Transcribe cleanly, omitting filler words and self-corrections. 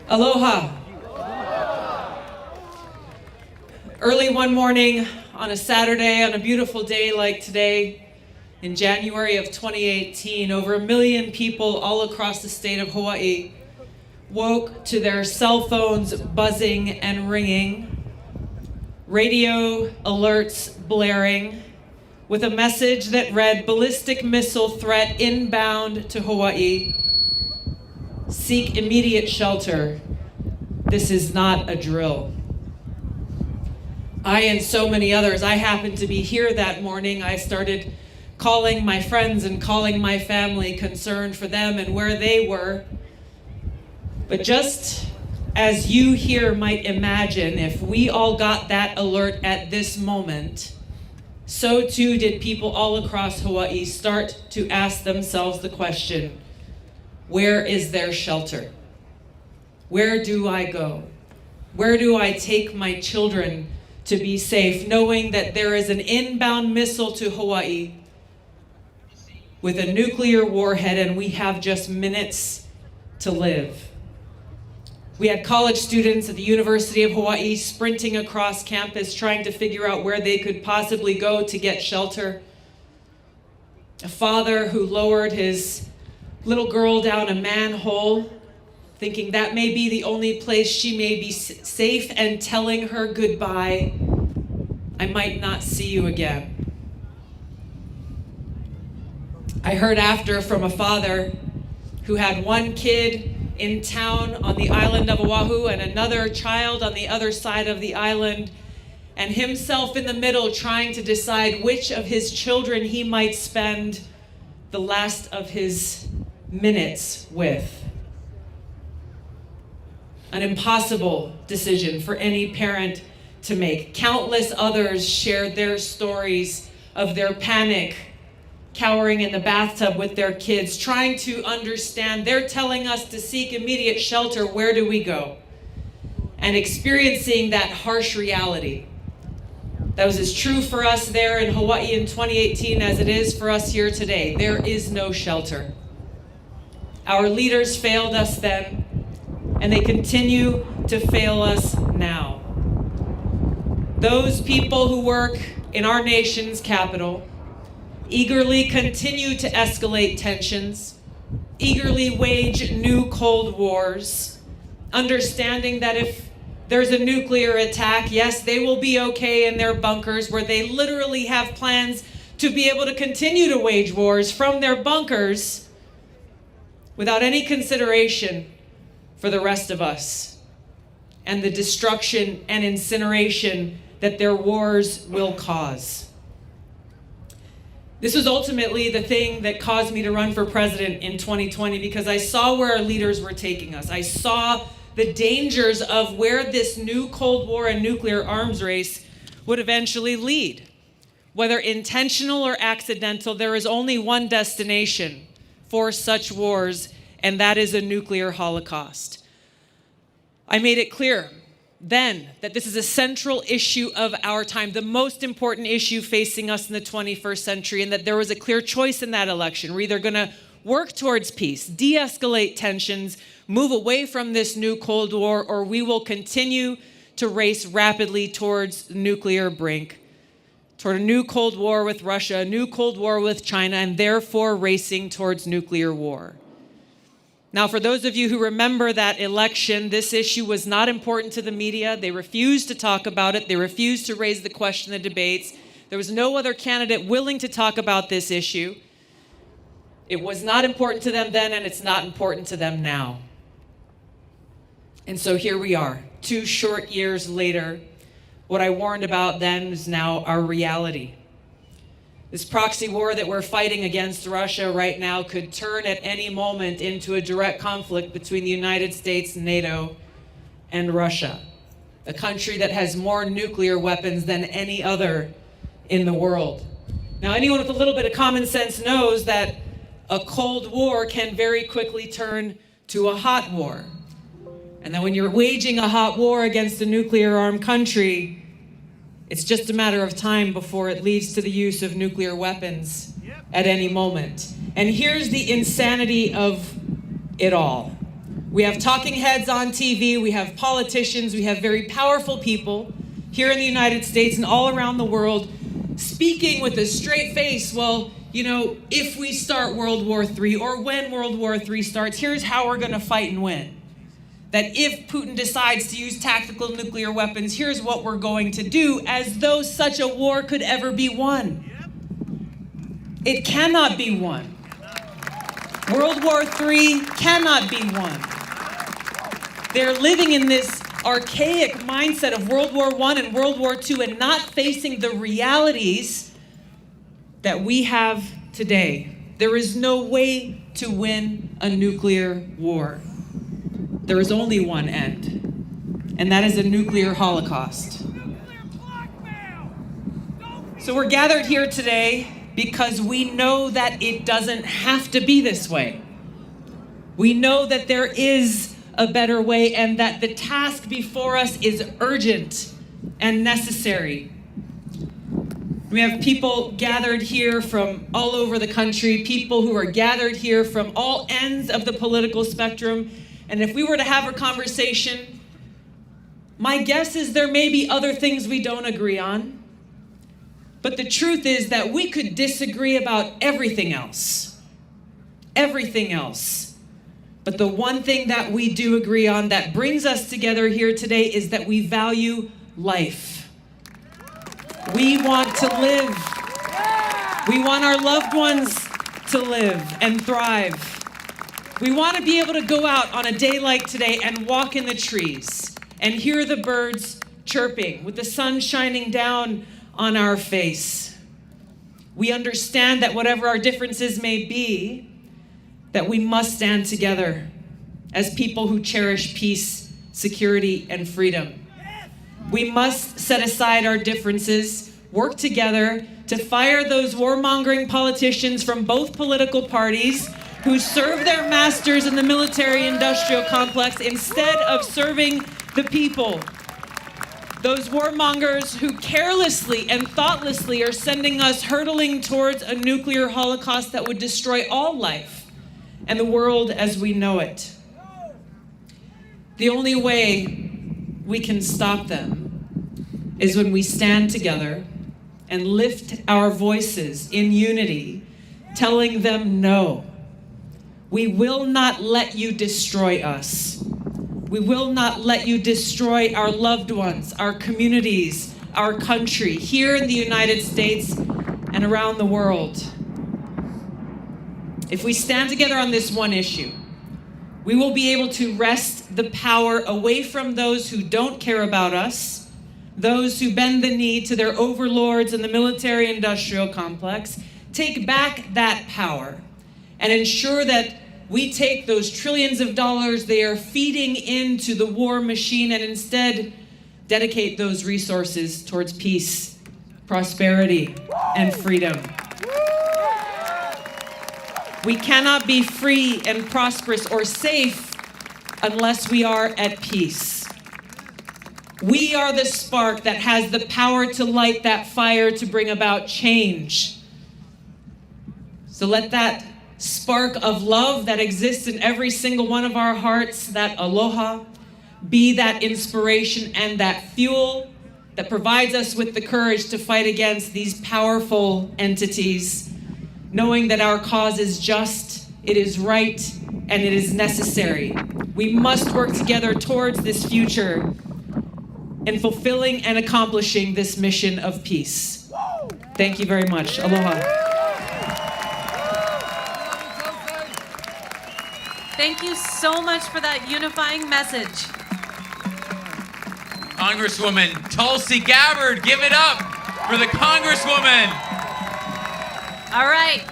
Aloha. Early one morning on a Saturday, on a beautiful day like today, in January of 2018, over 1 million people all across the state of Hawaii woke to their cell phones buzzing and ringing, radio alerts blaring, with a message that read, "Ballistic missile threat inbound to Hawaii. Seek immediate shelter. This is not a drill." I and so many others, I happened to be here that morning. I started calling my friends and calling my family, concerned for them and where they were. But just as you here might imagine, if we all got that alert at this moment, so too did people all across Hawaii start to ask themselves the question, where is there shelter? Where do I go? Where do I take my children to be safe, knowing that there is an inbound missile to Hawaii with a nuclear warhead and we have just minutes to live? We had college students at the University of Hawaii sprinting across campus trying to figure out where they could possibly go to get shelter. A father who lowered his little girl down a manhole, thinking that may be the only place she may be safe, and telling her goodbye, "I might not see you again." I heard after from a father who had one kid in town on the island of Oahu and another child on the other side of the island, and himself in the middle trying to decide which of his children he might spend the last of his minutes with. An impossible decision for any parent to make. Countless others shared their stories of their panic, cowering in the bathtub with their kids, trying to understand. They're telling us to seek immediate shelter. Where do we go? And experiencing that harsh reality. That was as true for us there in Hawaii in 2018 as it is for us here today. There is no shelter. Our leaders failed us then, and they continue to fail us now. Those people who work in our nation's capital eagerly continue to escalate tensions, eagerly wage new Cold Wars, understanding that if there's a nuclear attack, yes, they will be okay in their bunkers, where they literally have plans to be able to continue to wage wars from their bunkers without any consideration for the rest of us and the destruction and incineration that their wars will cause. This was ultimately the thing that caused me to run for president in 2020, because I saw where our leaders were taking us. I saw the dangers of where this new Cold War and nuclear arms race would eventually lead. Whether intentional or accidental, there is only one destination for such wars, and that is a nuclear holocaust. I made it clear then that this is a central issue of our time, the most important issue facing us in the 21st century, and that there was a clear choice in that election. We're either going to work towards peace, de-escalate tensions, move away from this new Cold War, or we will continue to race rapidly towards the nuclear brink, toward a new Cold War with Russia, a new Cold War with China, and therefore racing towards nuclear war. Now, for those of you who remember that election, this issue was not important to the media. They refused to talk about it. They refused to raise the question in the debates. There was no other candidate willing to talk about this issue. It was not important to them then, and it's not important to them now. And so here we are, 2 short years later. What I warned about then is now our reality. This proxy war that we're fighting against Russia right now could turn at any moment into a direct conflict between the United States, NATO, and Russia, a country that has more nuclear weapons than any other in the world. Now, anyone with a little bit of common sense knows that a Cold War can very quickly turn to a hot war. And that when you're waging a hot war against a nuclear-armed country, it's just a matter of time before it leads to the use of nuclear weapons at any moment. And here's the insanity of it all. We have talking heads on TV, we have politicians, we have very powerful people here in the United States and all around the world speaking with a straight face. Well, you know, if we start World War III or when World War III starts, here's how we're going to fight and win. That if Putin decides to use tactical nuclear weapons, here's what we're going to do, as though such a war could ever be won. It cannot be won. World War III cannot be won. They're living in this archaic mindset of World War I and World War II and not facing the realities that we have today. There is no way to win a nuclear war. There is only one end, and that is a nuclear holocaust. So we're gathered here today because we know that it doesn't have to be this way. We know that there is a better way and that the task before us is urgent and necessary. We have people gathered here from all over the country, people who are gathered here from all ends of the political spectrum. And if we were to have a conversation, my guess is there may be other things we don't agree on. But the truth is that we could disagree about everything else. Everything else. But the one thing that we do agree on that brings us together here today is that we value life. We want to live. We want our loved ones to live and thrive. We want to be able to go out on a day like today and walk in the trees and hear the birds chirping with the sun shining down on our face. We understand that whatever our differences may be, that we must stand together as people who cherish peace, security, and freedom. We must set aside our differences, work together to fire those warmongering politicians from both political parties who serve their masters in the military-industrial complex instead of serving the people. Those warmongers who carelessly and thoughtlessly are sending us hurtling towards a nuclear holocaust that would destroy all life and the world as we know it. The only way we can stop them is when we stand together and lift our voices in unity, telling them no. We will not let you destroy us. We will not let you destroy our loved ones, our communities, our country, here in the United States and around the world. If we stand together on this one issue, we will be able to wrest the power away from those who don't care about us, those who bend the knee to their overlords in the military-industrial complex, take back that power and ensure that we take those trillions of dollars they are feeding into the war machine and instead dedicate those resources towards peace, prosperity, and freedom. We cannot be free and prosperous or safe unless we are at peace. We are the spark that has the power to light that fire to bring about change. So let that spark of love that exists in every single one of our hearts, that aloha, be that inspiration and that fuel that provides us with the courage to fight against these powerful entities, knowing that our cause is just, it is right, and it is necessary. We must work together towards this future in fulfilling and accomplishing this mission of peace. Thank you very much. Aloha. Thank you so much for that unifying message. Congresswoman Tulsi Gabbard, give it up for the Congresswoman. All right.